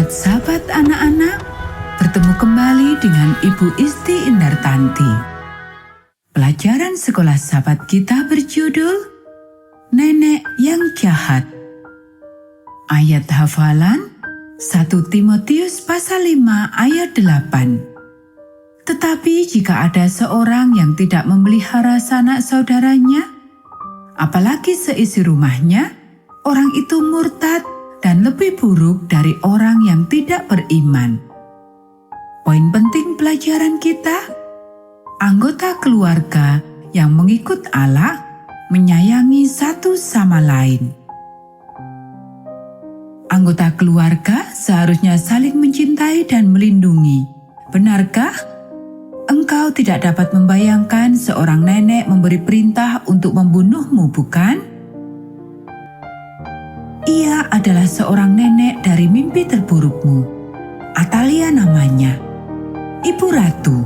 Selamat Sabat anak-anak, bertemu kembali dengan Ibu Isti Indartanti. Pelajaran sekolah Sabat kita berjudul Nenek yang Jahat. Ayat hafalan 1 Timotius pasal 5 ayat 8. Tetapi jika ada seorang yang tidak memelihara sanak saudaranya, apalagi seisi rumahnya, orang itu murtad dan lebih buruk dari orang yang tidak beriman. Poin penting pelajaran kita, anggota keluarga yang mengikut Allah menyayangi satu sama lain. Anggota keluarga seharusnya saling mencintai dan melindungi. Benarkah? Engkau tidak dapat membayangkan seorang nenek memberi perintah untuk membunuhmu, bukan? Ia adalah seorang nenek dari mimpi terburukmu. Atalia namanya. Ibu Ratu.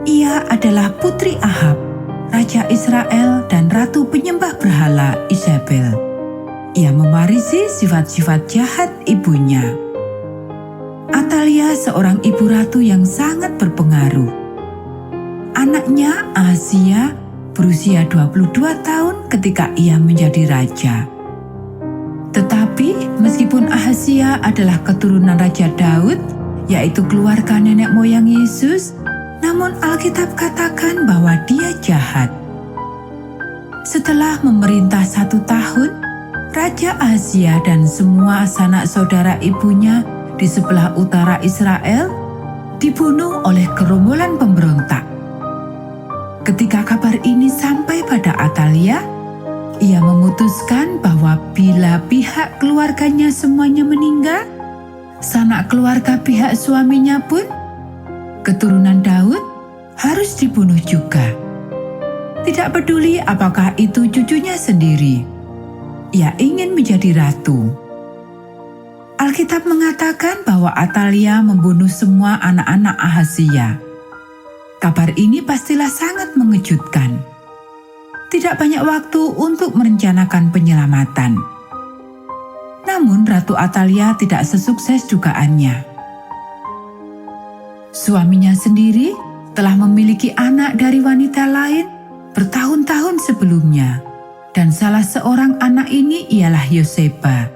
Ia adalah putri Ahab, Raja Israel dan Ratu penyembah berhala Isabel. Ia mewarisi sifat-sifat jahat ibunya. Atalia seorang ibu ratu yang sangat berpengaruh. Anaknya Ahazia berusia 22 tahun ketika ia menjadi raja. Tetapi meskipun Ahazia adalah keturunan Raja Daud, yaitu keluarga nenek moyang Yesus, namun Alkitab katakan bahwa dia jahat. Setelah memerintah 1 tahun, Raja Ahazia dan semua sanak saudara ibunya di sebelah utara Israel dibunuh oleh gerombolan pemberontak. Ketika kabar ini sampai pada Atalia, ia memutuskan bahwa bila pihak keluarganya semuanya meninggal, sanak keluarga pihak suaminya pun, keturunan Daud, harus dibunuh juga. Tidak peduli apakah itu cucunya sendiri. Ia ingin menjadi ratu. Alkitab mengatakan bahwa Atalia membunuh semua anak-anak Ahazia. Kabar ini pastilah sangat mengejutkan. Tidak banyak waktu untuk merencanakan penyelamatan. Namun Ratu Atalia tidak sesukses dugaannya. Suaminya sendiri telah memiliki anak dari wanita lain bertahun-tahun sebelumnya, dan salah seorang anak ini ialah Yoseba,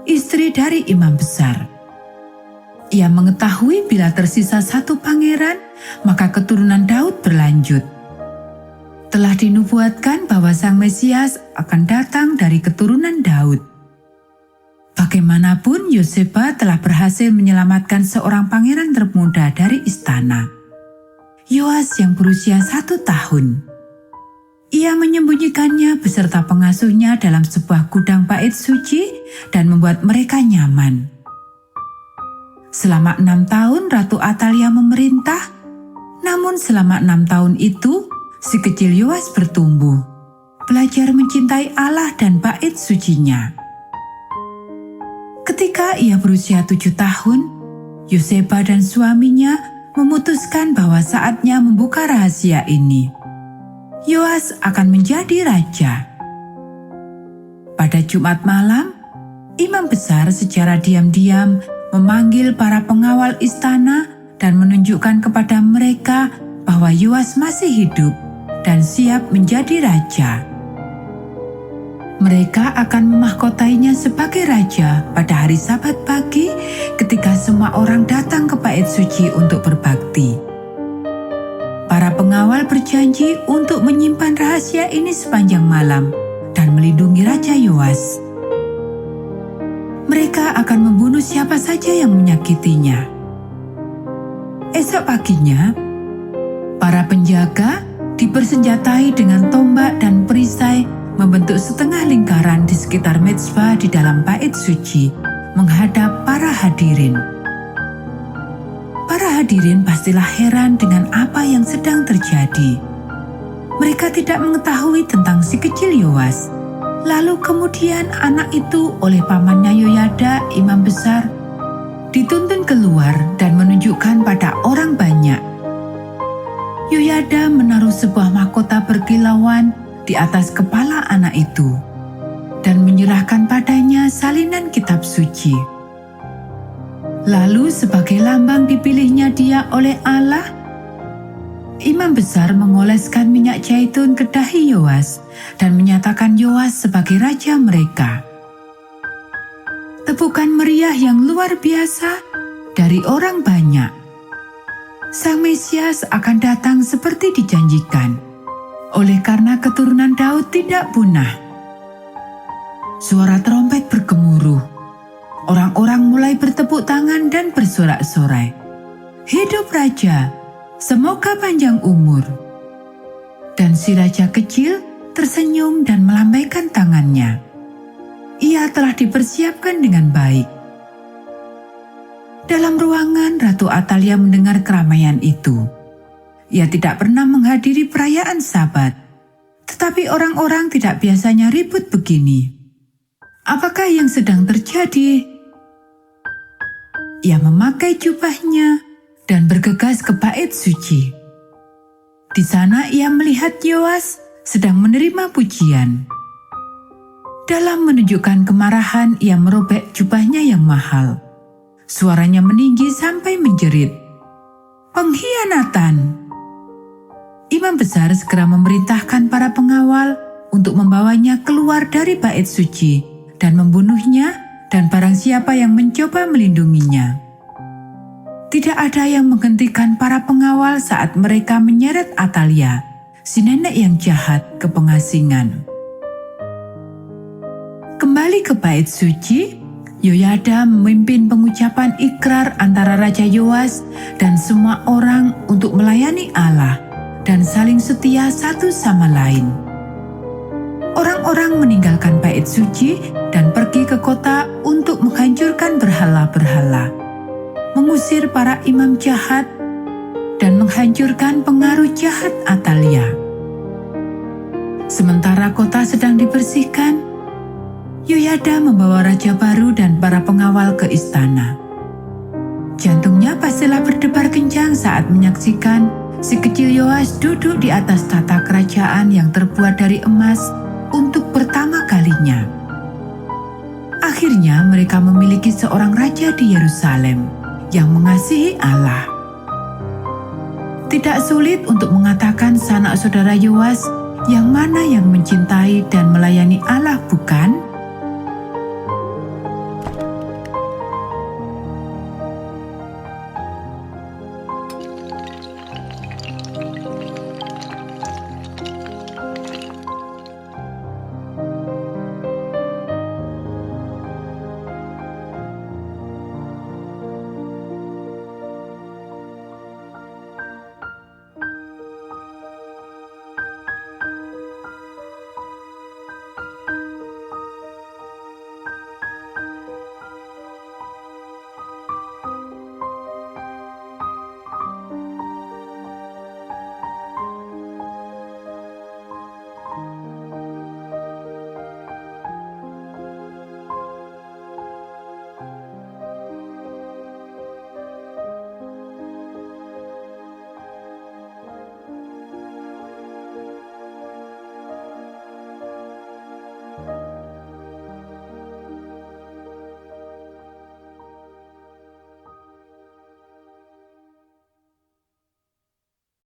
istri dari imam besar. Ia mengetahui bila tersisa satu pangeran, maka keturunan Daud berlanjut. Telah dinubuatkan bahwa Sang Mesias akan datang dari keturunan Daud. Bagaimanapun, Yoseba telah berhasil menyelamatkan seorang pangeran termuda dari istana, Yoas yang berusia 1 tahun. Ia menyembunyikannya beserta pengasuhnya dalam sebuah gudang bait suci dan membuat mereka nyaman. Selama 6 tahun Ratu Atalia memerintah, namun selama 6 tahun itu, si kecil Yoas bertumbuh, belajar mencintai Allah dan bait sucinya. Ketika ia berusia 7 tahun, Yoseba dan suaminya memutuskan bahwa saatnya membuka rahasia ini. Yoas akan menjadi raja. Pada Jumat malam, imam besar secara diam-diam memanggil para pengawal istana dan menunjukkan kepada mereka bahwa Yoas masih hidup dan siap menjadi raja. Mereka akan memahkotainya sebagai raja pada hari Sabat pagi ketika semua orang datang ke bait suci untuk berbakti. Para pengawal berjanji untuk menyimpan rahasia ini sepanjang malam dan melindungi Raja Yoas. Mereka akan membunuh siapa saja yang menyakitinya. Esok paginya, para penjaga dipersenjatai dengan tombak dan perisai membentuk setengah lingkaran di sekitar mezbah di dalam bait suci menghadap para hadirin. Para hadirin pastilah heran dengan apa yang sedang terjadi. Mereka tidak mengetahui tentang si kecil Yoas. Lalu kemudian anak itu oleh pamannya Yoyada, imam besar, dituntun keluar dan menunjukkan pada orang banyak. Yoyada menaruh sebuah mahkota berkilauan di atas kepala anak itu dan menyerahkan padanya salinan kitab suci. Lalu sebagai lambang dipilihnya dia oleh Allah, imam besar mengoleskan minyak zaitun ke dahi Yoas dan menyatakan Yoas sebagai raja mereka. Tepukan meriah yang luar biasa dari orang banyak. Sang Mesias akan datang seperti dijanjikan, oleh karena keturunan Daud tidak punah. Suara trompet bergemuruh. Orang-orang mulai bertepuk tangan dan bersorak-sorai. Hidup raja, semoga panjang umur. Dan si raja kecil tersenyum dan melambaikan tangannya. Ia telah dipersiapkan dengan baik. Dalam ruangan, Ratu Atalia mendengar keramaian itu. Ia tidak pernah menghadiri perayaan Sabat, tetapi orang-orang tidak biasanya ribut begini. Apakah yang sedang terjadi? Ia memakai jubahnya dan bergegas ke bait suci. Di sana ia melihat Yoas sedang menerima pujian. Dalam menunjukkan kemarahan, ia merobek jubahnya yang mahal. Suaranya meninggi sampai menjerit, "Pengkhianatan!" Imam besar segera memerintahkan para pengawal untuk membawanya keluar dari bait suci dan membunuhnya dan barang siapa yang mencoba melindunginya. Tidak ada yang menghentikan para pengawal saat mereka menyeret Atalia, si nenek yang jahat, ke pengasingan. Kembali ke bait suci, Yoyada memimpin pengucapan ikrar antara Raja Yoas dan semua orang untuk melayani Allah dan saling setia satu sama lain. Orang-orang meninggalkan bait suci dan pergi ke kota untuk menghancurkan berhala-berhala, mengusir para imam jahat, dan menghancurkan pengaruh jahat Atalia. Sementara kota sedang dibersihkan, Yoyada membawa raja baru dan para pengawal ke istana. Jantungnya pastilah berdebar kencang saat menyaksikan si kecil Yoas duduk di atas tahta kerajaan yang terbuat dari emas untuk pertama kalinya. Akhirnya mereka memiliki seorang raja di Yerusalem yang mengasihi Allah. Tidak sulit untuk mengatakan sanak saudara Yoas yang mana yang mencintai dan melayani Allah, bukan?